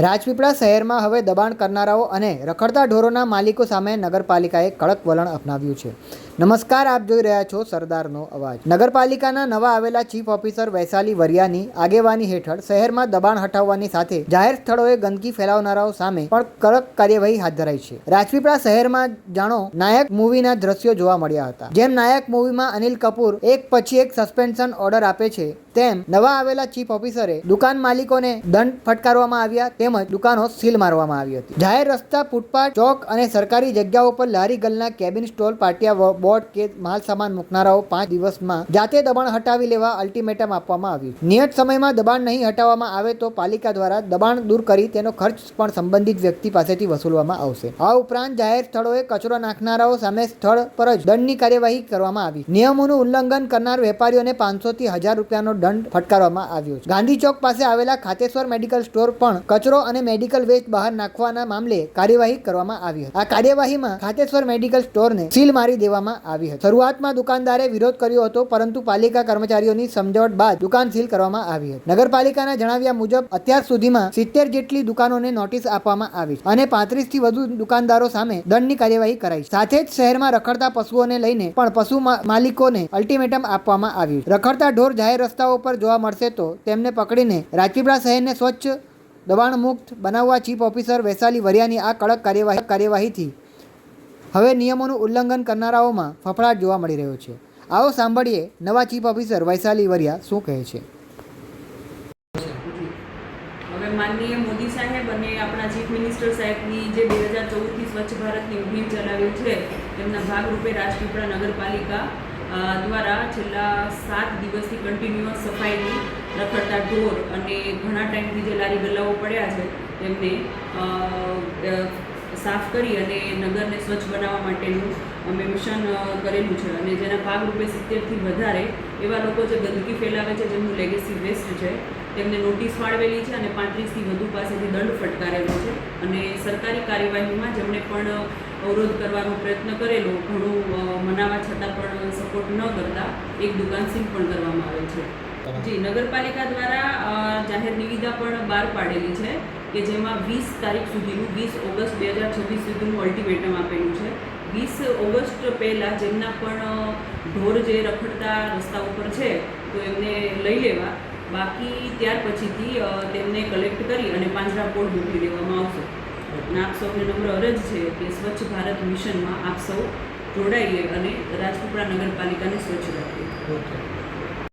રાજપીપળા શહેરમાં હવે દબાણ કરનારાઓ અને રખડતા ઢોરોના માલિકો સામે નગરપાલિકાએ કડક વલણ અપનાવ્યું છે. નમસ્કાર, આપ જોઈ રહ્યા છો સરદારનો અવાજ. નગરપાલિકાના નવા આવેલા ચીફ ઓફિસર વૈશાલી વરિયાની આગેવાની હેઠળ શહેરમાં દબાણ હટાવવાની સાથે જાહેર સ્થળોએ ગંદકી ફેલાવનારાઓ સામે પણ કડક કાર્યવાહી હાથ ધરાઈ છે. રાજપીપળા શહેરમાં જાણો નાયક મૂવીના દ્રશ્યો જોવા મળ્યા હતા. જેમ નાયક મૂવીમાં અનિલ કપૂર એક પછી એક સસ્પેન્શન ઓર્ડર આપે છે, તેમ નવા આવેલા ચીફ ઓફિસરે દુકાન માલિકોને દંડ ફટકારવામાં આવ્યા તેમજ દુકાનો સીલ મારવામાં આવી હતી. જાહેર રસ્તા, ફૂટપાથ, ચોક અને સરકારી જગ્યાઓ પર લારી ગલ્લા, કેબિન સ્ટોલ, પાટિયા બોર્ડ કે માલ સામાન મૂકનારાઓ 5 દિવસમાં જાતે દબાણ હટાવી લેવા અલ્ટિમેટમ આપવામાં આવ્યું. નિયત સમયમાં દબાણ નહીં હટાવવામાં આવે તો પાલિકા દ્વારા દબાણ દૂર કરી તેનો ખર્ચ પણ સંબંધિત વ્યક્તિ પાસેથી વસૂલવામાં આવશે. આ ઉપરાંત જાહેર સ્થળોએ કચરો નાખનારાઓ સામે સ્થળ પર જ દંડની કાર્યવાહી કરવામાં આવી. નિયમોનું ઉલ્લંઘન કરનાર વેપારીઓને 500 થી 1000 રૂપિયાનો દંડ ફટકારવામાં આવ્યો છે. ગાંધી ચોક પાસે આવેલા ખાતેશ્વર મેડિકલ સ્ટોર પણ કચરો અને મેડિકલ વેસ્ટ બહાર નાખવાના મામલે કાર્યવાહી કરવામાં આવી હતી. આ કાર્યવાહીમાં ખાતેશ્વર મેડિકલ સ્ટોરને સીલ મારી દેવામાં આવી હતી. શરૂઆતમાં દુકાનદારે વિરોધ કર્યો હતો, પરંતુ પાલિકા કર્મચારીઓની સમજાવટ બાદ દુકાન સીલ કરવામાં આવી હતી. નગરપાલિકાના જણાવ્યા મુજબ અત્યાર સુધીમાં 70 જેટલી દુકાનોને નોટિસ આપવામાં આવી છે અને 35 થી વધુ દુકાનદારો સામે દંડની કાર્યવાહી કરાઈ છે. સાથે જ શહેરમાં રખડતા પશુઓને લઈને પણ પશુ માલિકોને અલ્ટિમેટમ આપવામાં આવ્યું છે. રખડતા ઢોર જાહેર રસ્તાઓ પર જોવા મળશે તો તેમને પકડીને રાજપીપળા શહેરને સ્વચ્છ દબાણ મુક્ત બનાવવા ચીફ ઓફિસર વૈશાલી વરિયાની આ કડક કાર્યવાહીથી હવે નિયમોનું ઉલ્લંઘન કરનારાઓમાં ફફડાટ જોવા મળી રહ્યો છે. આવો સાંભળીએ નવા ચીફ ઓફિસર વૈશાલી વરિયા શું કહે છે. હવે માનનીય મોદી સાહેબ અને આપણા ચીફ મિનિસ્ટર સાહેબની જે 2014થી સ્વચ્છ ભારતની મુહિમ ચલાવેલ છે, તેમના ભાગરૂપે રાજપીપળા નગરપાલિકા દ્વારા છેલ્લા 7 દિવસથી કન્ટિન્યુઅસ સફાઈની રખડતા ઢોર અને ઘણા ટાઈમથી જે લારી ગલ્લાઓ પડ્યા છે તેમને સાફ કરી અને નગરને સ્વચ્છ બનાવવા માટેનું અમે મિશન કરેલું છે અને જેના ભાગરૂપે 70થી વધારે એવા લોકો જે ગંદકી ફેલાવે છે, જેમનું લેગેસી વેસ્ટ છે, તેમને નોટિસ ફાળવેલી છે અને 35થી વધુ પાસેથી દંડ ફટકારેલો છે. અને સરકારી કાર્યવાહીમાં જેમણે પણ અવરોધ કરવાનો પ્રયત્ન કરેલો, ઘણું મનાવા છતાં પણ સપોર્ટ ન કરતા એક દુકાન સીલ પણ કરવામાં આવે છે. જી, નગરપાલિકા દ્વારા જાહેર નિવિદા પણ બહાર પાડેલી છે કે જેમાં 20 તારીખ સુધીનું 20 ઓગસ્ટ 2026 સુધીનું અલ્ટિમેટમ આપેલું છે. 20 ઓગસ્ટ પહેલાં જેમના પણ ઢોર જે રખડતા રસ્તા ઉપર છે તો એમને લઈ લેવા, બાકી ત્યાર પછીથી તેમને કલેક્ટ કરી અને પાંજરાપોળ મોકલી દેવામાં આવશે. અને આપ સૌને નમ્ર અરજ છે કે સ્વચ્છ ભારત મિશનમાં આપ સૌ જોડાઈએ અને રાજપીપળા નગરપાલિકાને સ્વચ્છ રાખીએ.